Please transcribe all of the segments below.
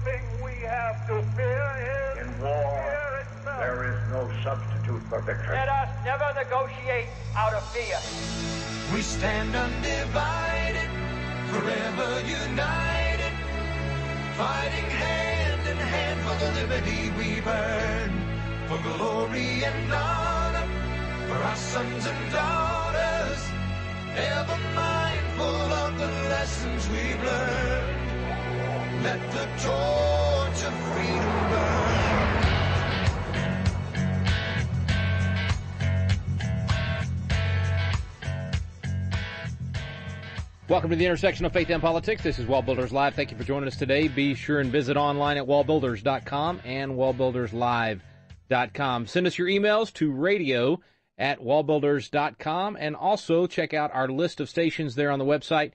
thing we have to fear is in war, fear itself. there is no substitute for victory. Let us never negotiate out of fear. We stand undivided, forever united, fighting hand in hand for the liberty we burn, for glory and honor, for our sons and daughters, ever mindful of the lessons we've learned. Let the torch of freedom burn. Welcome to the intersection of faith and politics. This is WallBuilders Live. Thank you for joining us today. Be sure and visit online at wallbuilders.com and wallbuilderslive.com. Send us your emails to radio@wallbuilders.com, and also check out our list of stations there on the website.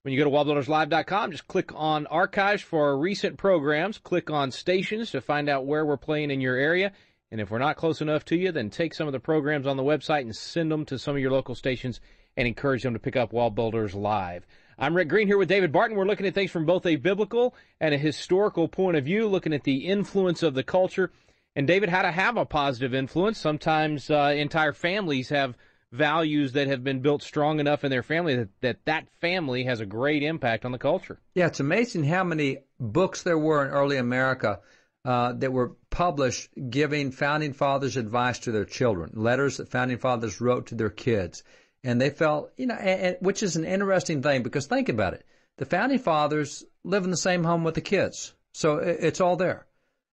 When you go to wallbuilderslive.com, just click on Archives for our recent programs. Click on Stations to find out where we're playing in your area. And if we're not close enough to you, then take some of the programs on the website and send them to some of your local stations and encourage them to pick up WallBuilders Live. I'm Rick Green here with David Barton. We're looking at things from both a biblical and a historical point of view, looking at the influence of the culture. And, David, how to have a positive influence. Sometimes entire families have values that have been built strong enough in their family that family has a great impact on the culture. Yeah, it's amazing how many books there were in early America that were published giving founding fathers advice to their children, letters that founding fathers wrote to their kids. And they felt, which is an interesting thing, because think about it. The founding fathers live in the same home with the kids, so it's all there.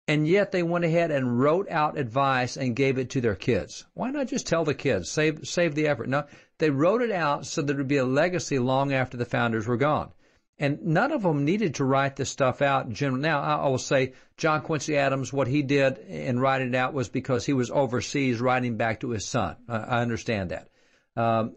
And yet they went ahead and wrote out advice and gave it to their kids. Why not just tell the kids, save the effort? No, they wrote it out so that there would be a legacy long after the founders were gone. And none of them needed to write this stuff out in general. Now, I will say John Quincy Adams, what he did in writing it out was because he was overseas writing back to his son. I understand that.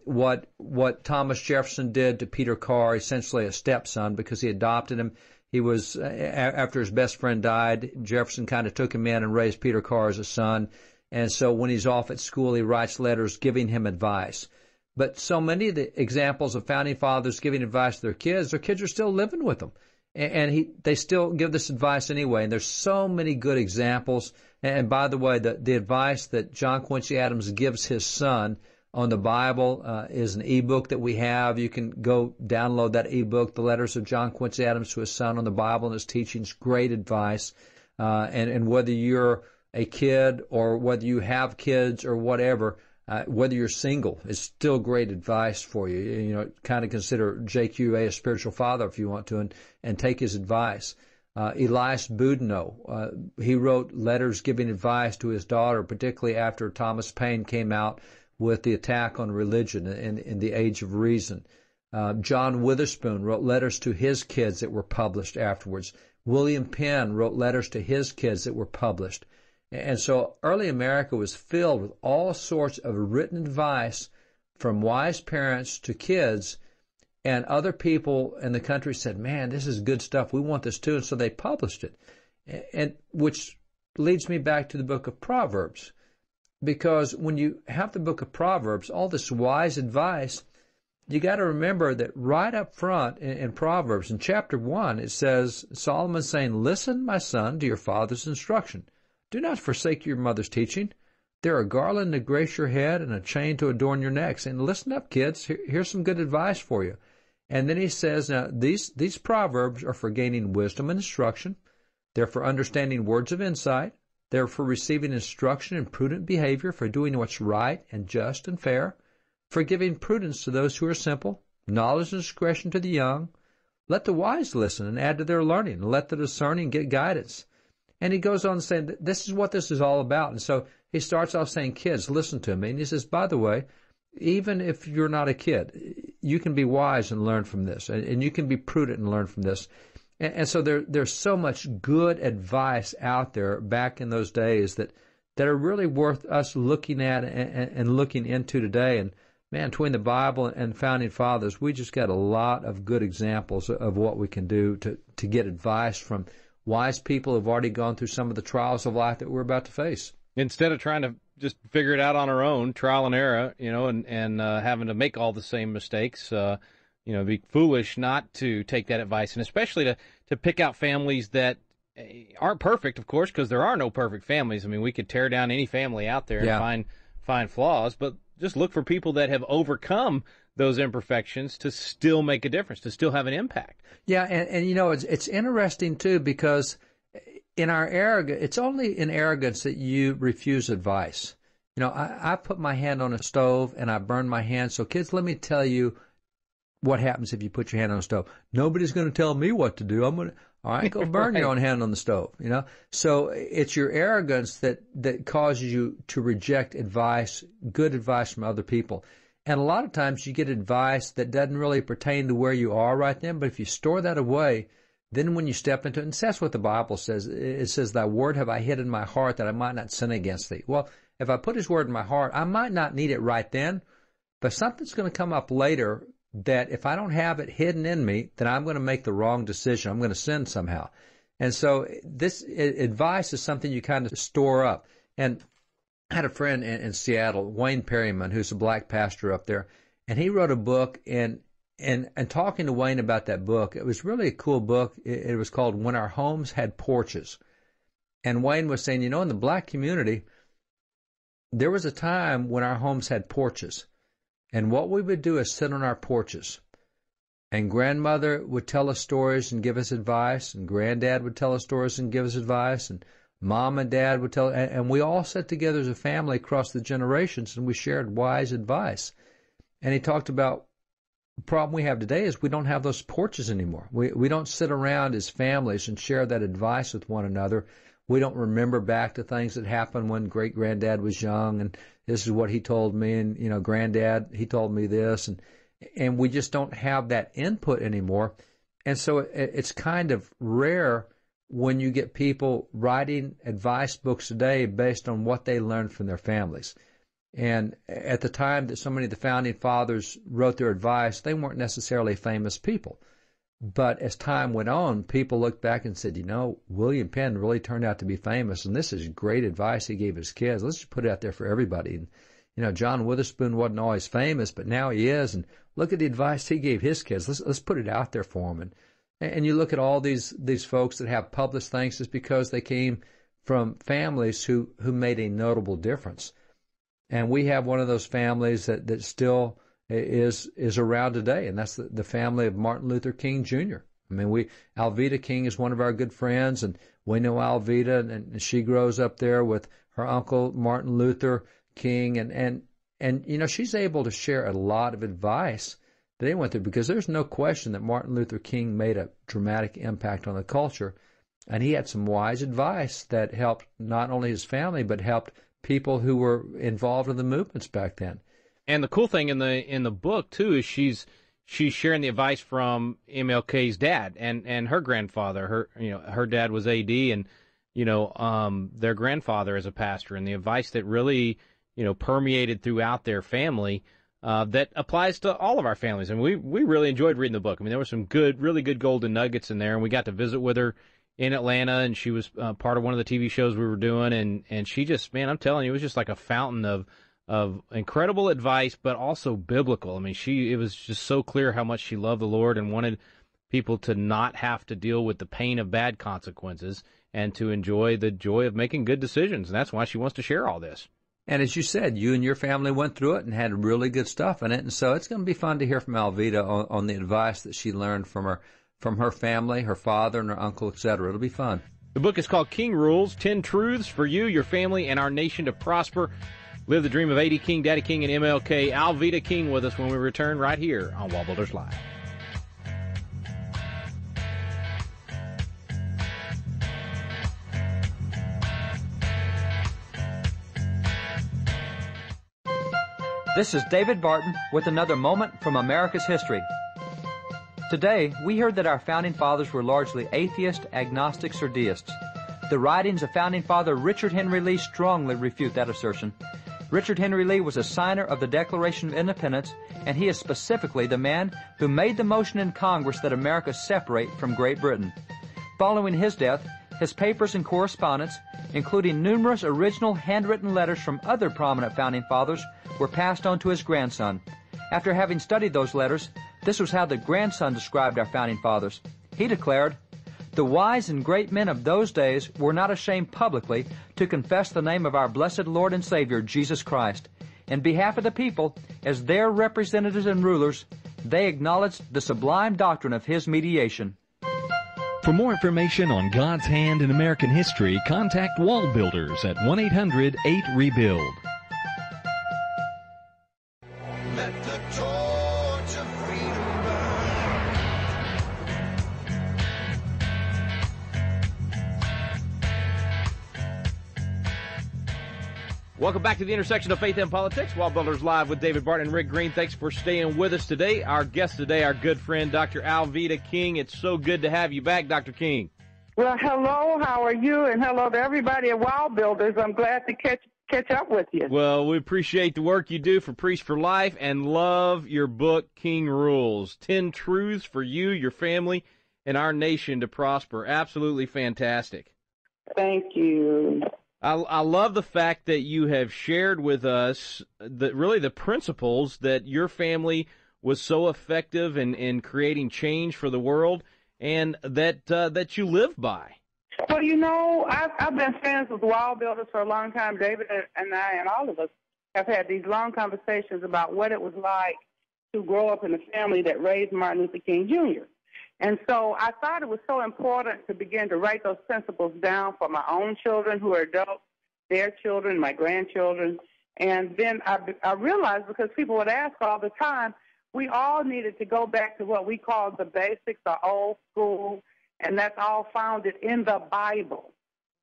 What Thomas Jefferson did to Peter Carr, essentially a stepson, because he adopted him. He was, after his best friend died, Jefferson kind of took him in and raised Peter Carr as a son. And so when he's off at school, he writes letters giving him advice. But so many of the examples of founding fathers giving advice to their kids are still living with them. And they still give this advice anyway. And there's so many good examples. And by the way, the advice that John Quincy Adams gives his son on the Bible is an ebook that we have. You can go download that ebook, The Letters of John Quincy Adams to His Son on the Bible and His Teachings. Great advice. And whether you're a kid or whether you have kids or whatever, whether you're single, it's still great advice for you. You know, kind of consider JQA a spiritual father if you want to, and take his advice. Elias Boudinot, he wrote letters giving advice to his daughter, particularly after Thomas Paine came out with the attack on religion in the Age of Reason. John Witherspoon wrote letters to his kids that were published afterwards. William Penn wrote letters to his kids that were published. And so early America was filled with all sorts of written advice from wise parents to kids, and other people in the country said, man, this is good stuff. We want this too. And so they published it, and which leads me back to the book of Proverbs. Because when you have the book of Proverbs, all this wise advice, you got to remember that right up front in Proverbs, in chapter 1, it says, Solomon saying, listen, my son, to your father's instruction. Do not forsake your mother's teaching. There are a garland to grace your head and a chain to adorn your necks. And listen up, kids. Here's some good advice for you. And then he says, now, these Proverbs are for gaining wisdom and instruction. They're for understanding words of insight. They're for receiving instruction in prudent behavior, for doing what's right and just and fair, for giving prudence to those who are simple, knowledge and discretion to the young. Let the wise listen and add to their learning, and let the discerning get guidance. And he goes on saying, this is what this is all about. And so he starts off saying, kids, listen to me. And he says, by the way, even if you're not a kid, you can be wise and learn from this, and you can be prudent and learn from this. And so there's so much good advice out there back in those days that are really worth us looking at and looking into today. And, man, between the Bible and founding fathers, we just got a lot of good examples of what we can do to get advice from wise people who've already gone through some of the trials of life that we're about to face. Instead of trying to just figure it out on our own, trial and error, and having to make all the same mistakes, be foolish not to take that advice, and especially to pick out families that aren't perfect, of course, because there are no perfect families. I mean, we could tear down any family out there and find flaws, but just look for people that have overcome those imperfections to still make a difference, to still have an impact. Yeah, and you know, it's interesting, too, because in our arrogance, it's only in arrogance that you refuse advice. You know, I put my hand on a stove and I burn my hand. So, kids, let me tell you what happens if you put your hand on a stove. Nobody's going to tell me what to do. I'm going to, all right, go burn your own hand on the stove, you know. So it's your arrogance that causes you to reject advice, good advice from other people. And a lot of times you get advice that doesn't really pertain to where you are right then, but if you store that away, then when you step into it, and that's what the Bible says, it says, thy word have I hid in my heart that I might not sin against thee. Well, if I put his word in my heart, I might not need it right then, but something's going to come up later that if I don't have it hidden in me, then I'm going to make the wrong decision. I'm going to sin somehow. And so this advice is something you kind of store up. And I had a friend in Seattle, Wayne Perryman, who's a black pastor up there, and he wrote a book, and talking to Wayne about that book, it was really a cool book. It was called When Our Homes Had Porches. And Wayne was saying, you know, in the black community, there was a time when our homes had porches. And what we would do is sit on our porches. And grandmother would tell us stories and give us advice, and granddad would tell us stories and give us advice, and mom and dad would tell, and we all sat together as a family across the generations, and we shared wise advice. And he talked about the problem we have today is we don't have those porches anymore. We don't sit around as families and share that advice with one another. We don't remember back to things that happened when great-granddad was young, and this is what he told me, and, you know, granddad, he told me this, and we just don't have that input anymore. And so it's kind of rare when you get people writing advice books today based on what they learned from their families. And at the time that so many of the founding fathers wrote their advice, they weren't necessarily famous people. But as time went on, people looked back and said, you know, William Penn really turned out to be famous, and this is great advice he gave his kids. Let's just put it out there for everybody. And, you know, John Witherspoon wasn't always famous, but now he is. And look at the advice he gave his kids. Let's put it out there for them. And you look at all these folks that have published things, it's because they came from families who made a notable difference. And we have one of those families that still is around today, and that's the family of Martin Luther King Jr. I mean, Alveda King is one of our good friends, and we know Alveda, and she grows up there with her uncle Martin Luther King, and you know, she's able to share a lot of advice that they went through, because there's no question that Martin Luther King made a dramatic impact on the culture, and he had some wise advice that helped not only his family but helped people who were involved in the movements back then. And the cool thing in the book too is she's sharing the advice from MLK's dad and her grandfather. Her dad was AD, and their grandfather is a pastor, and the advice that really permeated throughout their family that applies to all of our families. And we really enjoyed reading the book. I mean, there were some really good golden nuggets in there, and we got to visit with her in Atlanta, and she was part of one of the TV shows we were doing, and she just, man, I'm telling you, it was just like a fountain of incredible advice, but also biblical. I mean, it was just so clear how much she loved the Lord and wanted people to not have to deal with the pain of bad consequences and to enjoy the joy of making good decisions. And that's why she wants to share all this. And as you said, you and your family went through it and had really good stuff in it. And so it's going to be fun to hear from Alveda on the advice that she learned from her family, her father, and her uncle, etc. It'll be fun. The book is called King Rules, 10 Truths for You, Your Family, and Our Nation to Prosper. Live the dream of AD King, Daddy King, and MLK. Alveda King with us when we return right here on WallBuilders Live. This is David Barton with another moment from America's history. Today, we heard that our founding fathers were largely atheists, agnostics, or deists. The writings of founding father Richard Henry Lee strongly refute that assertion. Richard Henry Lee was a signer of the Declaration of Independence, and he is specifically the man who made the motion in Congress that America separate from Great Britain. Following his death, his papers and correspondence, including numerous original handwritten letters from other prominent founding fathers, were passed on to his grandson. After having studied those letters, this was how the grandson described our founding fathers. He declared, The wise and great men of those days were not ashamed publicly to confess the name of our blessed Lord and Savior, Jesus Christ. In behalf of the people, as their representatives and rulers, they acknowledged the sublime doctrine of His mediation. For more information on God's hand in American history, contact WallBuilders at 1-800-8-REBUILD. Let the torch of freedom burn. Welcome back to the intersection of faith and politics. WallBuilders Live with David Barton and Rick Green. Thanks for staying with us today. Our guest today, our good friend, Dr. Alveda King. It's so good to have you back, Dr. King. Well, hello, how are you? And hello to everybody at WallBuilders. I'm glad to catch up with you. Well, we appreciate the work you do for Priest for Life and love your book, King Rules. 10 Truths for you, your family, and our nation to prosper. Absolutely fantastic. Thank you. I love the fact that you have shared with us the principles that your family was so effective in creating change for the world, and that you live by. Well, you know, I've been friends with WallBuilders for a long time. David and I and all of us have had these long conversations about what it was like to grow up in a family that raised Martin Luther King Jr. And so I thought it was so important to begin to write those principles down for my own children who are adults, their children, my grandchildren. And then I realized, because people would ask all the time, we all needed to go back to what we call the basics, the old school, and that's all founded in the Bible.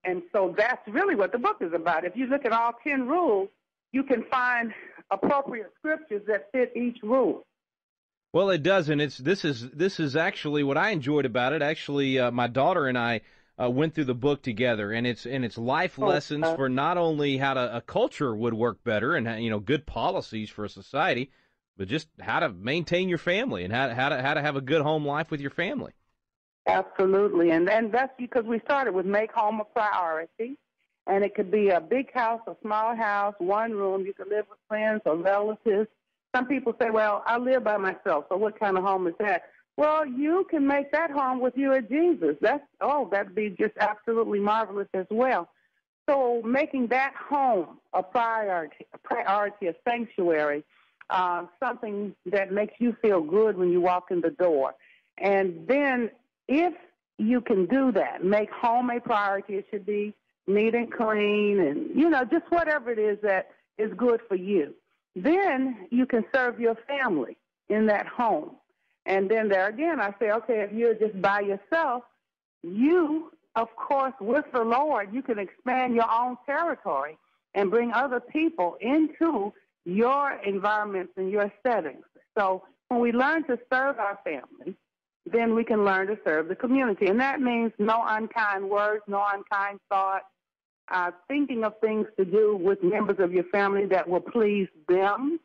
And so that's really what the book is about. If you look at all 10 rules, you can find appropriate scriptures that fit each rule. Well, it does, and this is actually what I enjoyed about it. Actually, my daughter and I went through the book together, and it's life lessons for not only how a culture would work better and good policies for a society, but just how to maintain your family and how to have a good home life with your family. Absolutely, and that's because we started with make home a priority, and it could be a big house, a small house, one room. You could live with friends or relatives. Some people say, well, I live by myself, so what kind of home is that? Well, you can make that home with you and Jesus. That'd be just absolutely marvelous as well. So making that home a priority, a sanctuary, something that makes you feel good when you walk in the door. And then if you can do that, make home a priority, it should be neat and clean and, just whatever it is that is good for you. Then you can serve your family in that home. And then there again, I say, okay, if you're just by yourself, you, of course, with the Lord, you can expand your own territory and bring other people into your environments and your settings. So when we learn to serve our family, then we can learn to serve the community. And that means no unkind words, no unkind thoughts, thinking of things to do with members of your family that will please them.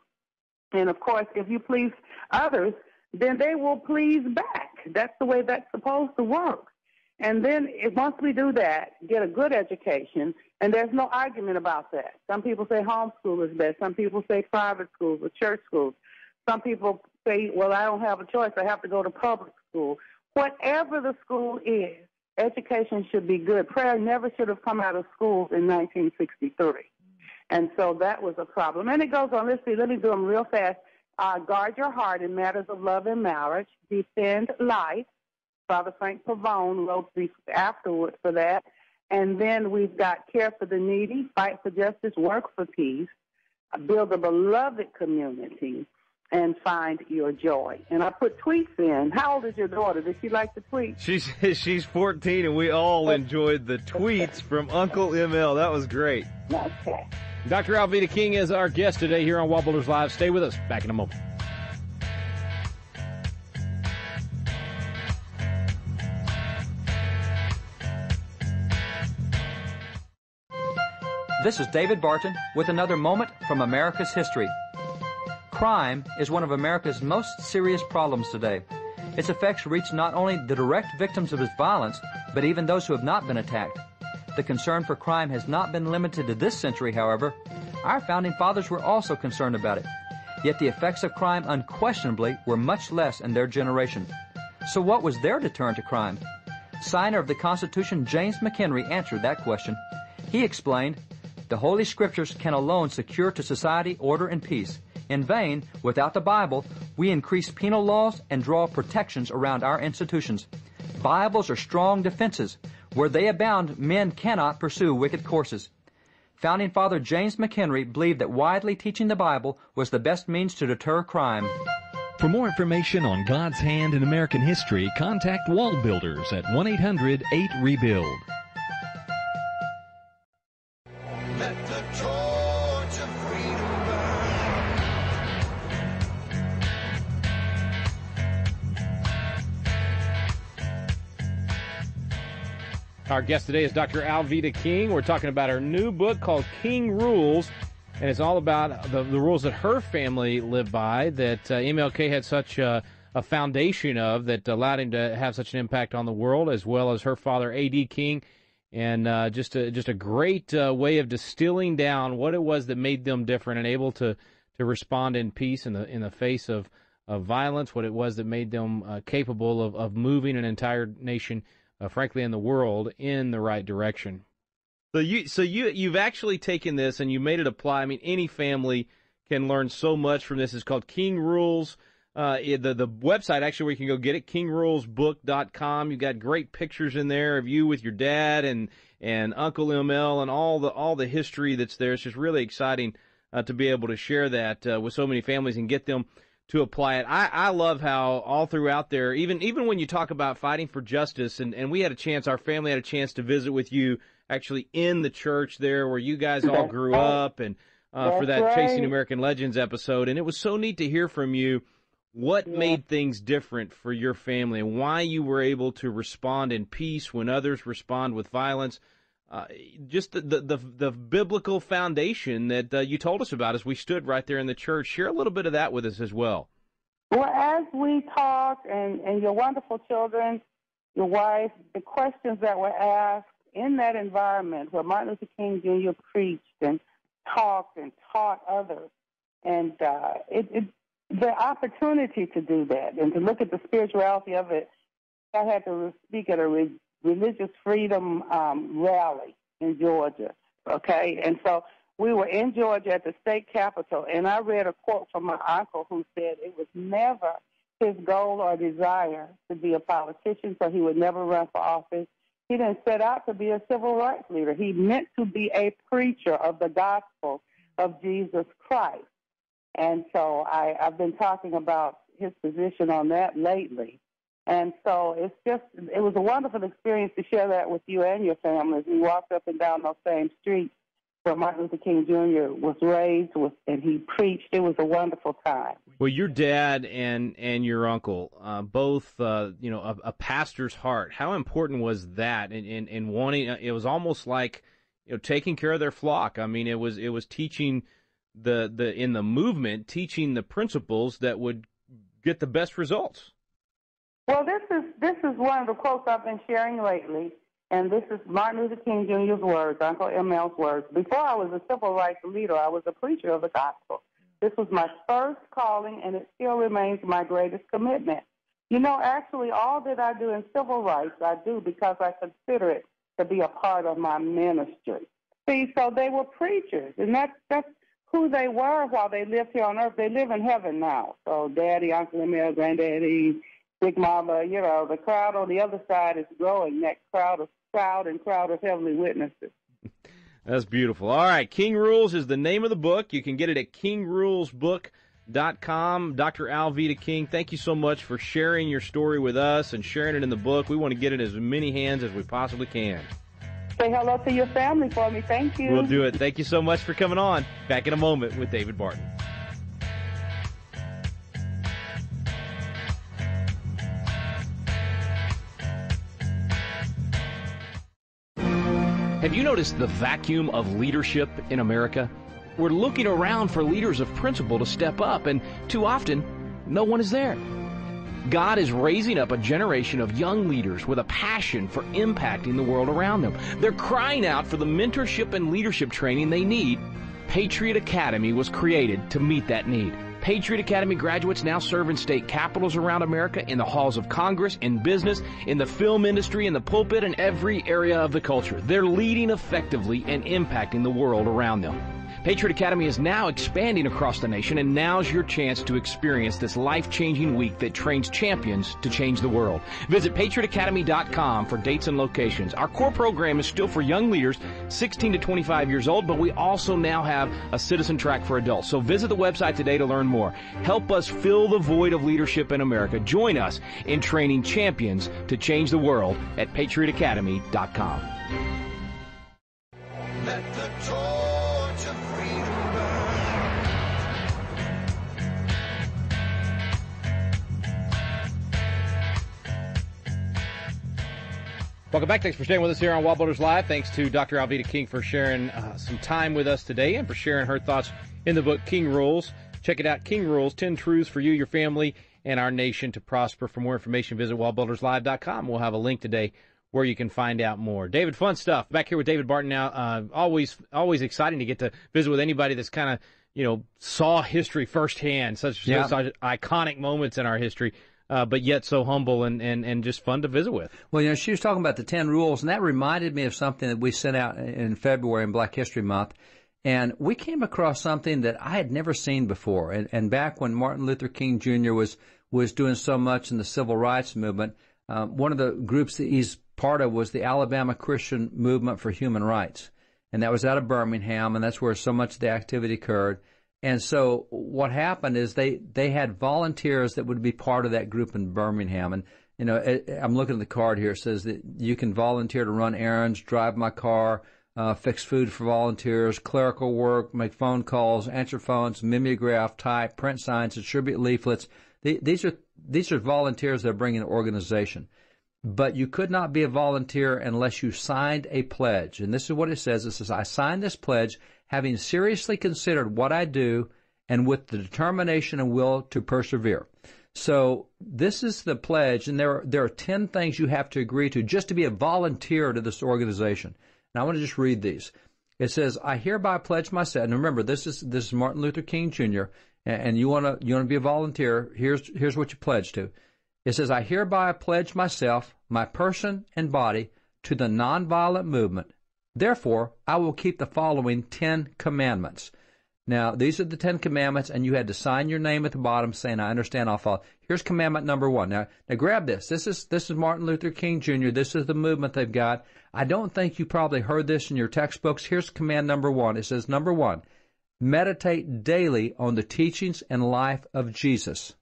And, of course, if you please others, then they will please back. That's the way that's supposed to work. And then once we do that, get a good education, and there's no argument about that. Some people say homeschool is best. Some people say private schools or church schools. Some people say, well, I don't have a choice. I have to go to public school. Whatever the school is, education should be good. Prayer never should have come out of schools in 1963. And so that was a problem. And it goes on. Let me do them real fast. Guard your heart in matters of love and marriage. Defend life. Father Frank Pavone wrote afterwards for that. And then we've got care for the needy, fight for justice, work for peace, build a beloved community, and find your joy. And I put tweets in. How old is your daughter? Does she like to tweet? She's 14, and we all enjoyed the tweets from Uncle ML. That was great. Okay. Dr. Alveda King is our guest today here on WallBuilders Live. Stay with us. Back in a moment. This is David Barton with another moment from America's history. Crime is one of America's most serious problems today. Its effects reach not only the direct victims of its violence, but even those who have not been attacked. The concern for crime has not been limited to this century, however. Our founding fathers were also concerned about it. Yet the effects of crime unquestionably were much less in their generation. So what was their deterrent to crime? signer of the Constitution, James McHenry, answered that question. He explained, "The Holy Scriptures can alone secure to society order and peace. In vain, without the Bible, we increase penal laws and draw protections around our institutions. Bibles are strong defenses. Where they abound, men cannot pursue wicked courses." Founding Father James McHenry believed that widely teaching the Bible was the best means to deter crime. For more information on God's hand in American history, contact WallBuilders at 1-800-8REBUILD. Let the torch of freedom burn. Our guest today is Dr. Alveda King. We're talking about her new book called King Rules, and it's all about the rules that her family lived by, that MLK had such a foundation of, that allowed him to have such an impact on the world, as well as her father, A.D. King, and just a great way of distilling down what it was that made them different and able to respond in peace in the face of violence, what it was that made them capable of moving an entire nation, frankly, in the world, in the right direction. So you've actually taken this and you made it apply. I mean, any family can learn so much from this. It's called King Rules. The website, actually, where you can go get it, kingrulesbook.com. You've got great pictures in there of you with your dad and Uncle ML and all the history that's there. It's just really exciting to be able to share that with so many families and get them to apply it. I love how all throughout there, even when you talk about fighting for justice, and we had a chance, our family had a chance to visit with you actually in the church there where you guys all grew up, and for that Chasing American Legends episode. And it was so neat to hear from you what made things different for your family and why you were able to respond in peace when others respond with violence. Just the biblical foundation that you told us about as we stood right there in the church. Share a little bit of that with us as well. Well, as we talked, and your wonderful children, your wife, the questions that were asked in that environment where Martin Luther King Jr. preached and talked and taught others, and the opportunity to do that and to look at the spirituality of it. I had to speak at a religious freedom rally in Georgia, okay? And so we were in Georgia at the state capitol, and I read a quote from my uncle who said it was never his goal or desire to be a politician, so he would never run for office. He didn't set out to be a civil rights leader. He meant to be a preacher of the gospel of Jesus Christ. And so I've been talking about his position on that lately. And so it was a wonderful experience to share that with you and your families. We walked up and down those same streets where Martin Luther King Jr. was raised, and he preached. It was a wonderful time. Well, your dad and your uncle, both, a pastor's heart. How important was that in wanting? It was almost like, taking care of their flock. I mean, it was teaching in the movement, teaching the principles that would get the best results. Well, this is one of the quotes I've been sharing lately, and this is Martin Luther King Jr.'s words, Uncle ML's words. Before I was a civil rights leader, I was a preacher of the gospel. This was my first calling, and it still remains my greatest commitment. Actually, all that I do in civil rights, I do because I consider it to be a part of my ministry. See, so they were preachers, and that's who they were while they lived here on earth. They live in heaven now. So Daddy, Uncle ML, Granddaddy, Big Mama, the crowd on the other side is growing, that crowd of heavenly witnesses. That's beautiful. All right, King Rules is the name of the book. You can get it at kingrulesbook.com. Dr. Alveda King, thank you so much for sharing your story with us and sharing it in the book. We want to get it in as many hands as we possibly can. Say hello to your family for me. Thank you. We'll do it. Thank you so much for coming on. Back in a moment with David Barton. Have you noticed the vacuum of leadership in America? We're looking around for leaders of principle to step up, and too often, no one is there. God is raising up a generation of young leaders with a passion for impacting the world around them. They're crying out for the mentorship and leadership training they need. Patriot Academy was created to meet that need. Patriot Academy graduates now serve in state capitals around America, in the halls of Congress, in business, in the film industry, in the pulpit, and every area of the culture. They're leading effectively and impacting the world around them. Patriot Academy is now expanding across the nation, and now's your chance to experience this life-changing week that trains champions to change the world. Visit patriotacademy.com for dates and locations. Our core program is still for young leaders 16 to 25 years old, but we also now have a citizen track for adults. So visit the website today to learn more. Help us fill the void of leadership in America. Join us in training champions to change the world at patriotacademy.com. Let the torch of freedom burn. Welcome back. Thanks for staying with us here on WallBuilders Live. Thanks to Dr. Alveda King for sharing some time with us today and for sharing her thoughts in the book King Rules. Check it out, King Rules, 10 Truths for You, Your Family, and Our Nation to Prosper. For more information, visit wallbuilderslive.com. We'll have a link today where you can find out more. David, fun stuff. Back here with David Barton now. Always exciting to get to visit with anybody that's kind of, saw history firsthand, such iconic moments in our history, but yet so humble and just fun to visit with. Well, she was talking about the 10 rules, and that reminded me of something that we sent out in February in Black History Month. And we came across something that I had never seen before. And back when Martin Luther King Jr. was doing so much in the civil rights movement, one of the groups that he's part of was the Alabama Christian Movement for Human Rights. And that was out of Birmingham, and that's where so much of the activity occurred. And so what happened is they had volunteers that would be part of that group in Birmingham. And, I'm looking at the card here. It says that you can volunteer to run errands, drive my car, fix food for volunteers, clerical work, make phone calls, answer phones, mimeograph, type, print signs, distribute leaflets. These are volunteers that are bringing an organization. But you could not be a volunteer unless you signed a pledge. And this is what it says. It says, I sign this pledge having seriously considered what I do and with the determination and will to persevere. So this is the pledge, and there are 10 things you have to agree to just to be a volunteer to this organization. And I want to just read these. It says, I hereby pledge myself. And remember, this is Martin Luther King Jr., and you want to be a volunteer. Here's what you pledge to. It says, I hereby pledge myself, my person and body, to the nonviolent movement. Therefore, I will keep the following 10 commandments. Now, these are the 10 commandments, and you had to sign your name at the bottom saying, I understand, I'll follow. Here's commandment number 1. Now grab this. This is Martin Luther King Jr. This is the movement they've got. I don't think you probably heard this in your textbooks. Here's command number 1. It says, number 1, meditate daily on the teachings and life of Jesus.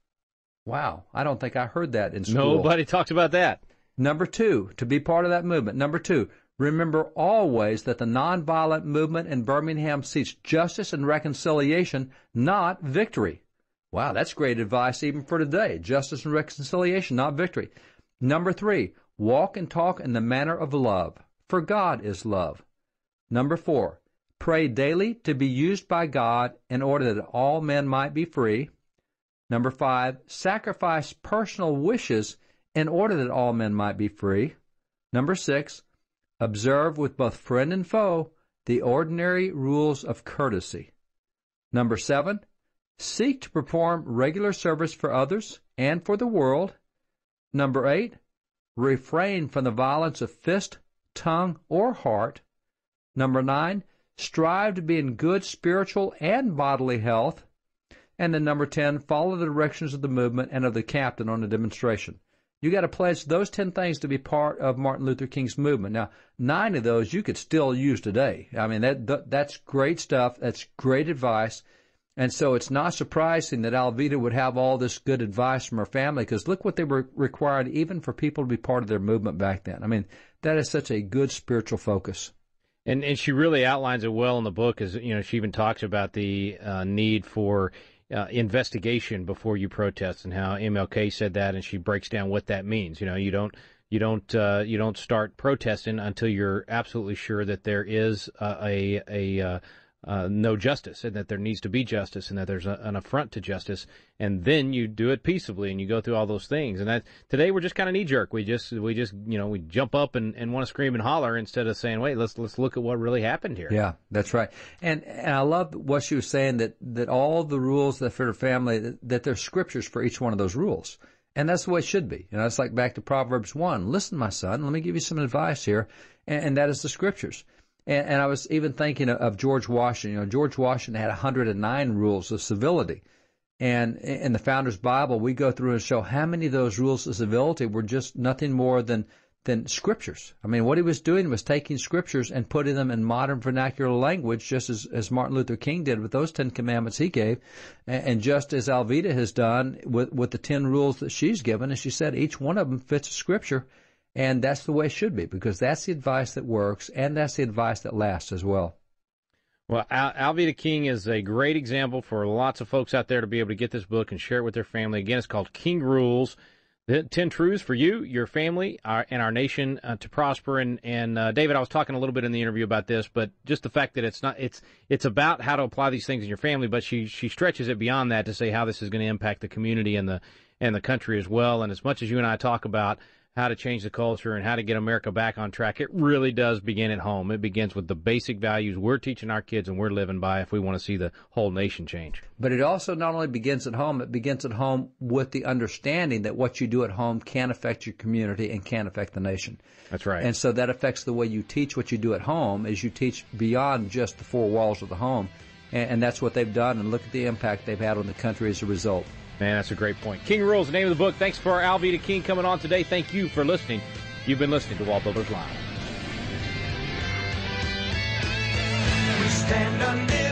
Wow, I don't think I heard that in school. Nobody talks about that. Number 2, to be part of that movement. Number 2, remember always that the nonviolent movement in Birmingham seeks justice and reconciliation, not victory. Wow, that's great advice even for today. Justice and reconciliation, not victory. Number 3, walk and talk in the manner of love, for God is love. Number 4, pray daily to be used by God in order that all men might be free. Number 5, sacrifice personal wishes in order that all men might be free. Number 6, observe with both friend and foe the ordinary rules of courtesy. Number 7, seek to perform regular service for others and for the world. Number 8, refrain from the violence of fist, tongue, or heart. Number 9, strive to be in good spiritual and bodily health. And then number 10, follow the directions of the movement and of the captain on the demonstration. You got to pledge those 10 things to be part of Martin Luther King's movement. Now, 9 of those you could still use today. I mean, that's great stuff. That's great advice. And so it's not surprising that Alveda would have all this good advice from her family, because look what they were required even for people to be part of their movement back then. I mean, that is such a good spiritual focus. And she really outlines it well in the book, as she even talks about the need for investigation before you protest, and how MLK said that, and she breaks down what that means. You don't start protesting until you're absolutely sure that there is a no justice, and that there needs to be justice, and that there's an affront to justice, and then you do it peaceably, and you go through all those things. And that today we're just kind of knee jerk. We just we jump up and want to scream and holler instead of saying, wait, let's look at what really happened here. Yeah, that's right. And I love what she was saying, that all the rules that for the family, that there's scriptures for each one of those rules. And that's the way it should be. You know, it's like back to Proverbs 1. Listen, my son, let me give you some advice here, and that is the scriptures. And I was even thinking of George Washington. You know, George Washington had 109 rules of civility. And in the Founder's Bible, we go through and show how many of those rules of civility were just nothing more than scriptures. I mean, what he was doing was taking scriptures and putting them in modern vernacular language, just as Martin Luther King did with those 10 commandments he gave, and just as Alveda has done with the 10 rules that she's given. And she said each one of them fits a scripture. And that's the way it should be, because that's the advice that works, and that's the advice that lasts as well. Well, Alveda King is a great example for lots of folks out there to be able to get this book and share it with their family. Again, it's called King Rules, the 10 Truths for you, your family, and our nation to prosper. And David, I was talking a little bit in the interview about this, but just the fact that it's about how to apply these things in your family, but she stretches it beyond that to say how this is going to impact the community and the country as well. And as much as you and I talk about how to change the culture and how to get America back on track, it really does begin at home. It begins with the basic values we're teaching our kids and we're living by if we want to see the whole nation change. But it also not only begins at home, it begins at home with the understanding that what you do at home can affect your community and can affect the nation. That's right. And so that affects the way you teach what you do at home, as you teach beyond just the four walls of the home. And that's what they've done, and look at the impact they've had on the country as a result. Man, that's a great point. King Rules, the name of the book. Thanks for Alveda King coming on today. Thank you for listening. You've been listening to WallBuilders Live. We stand under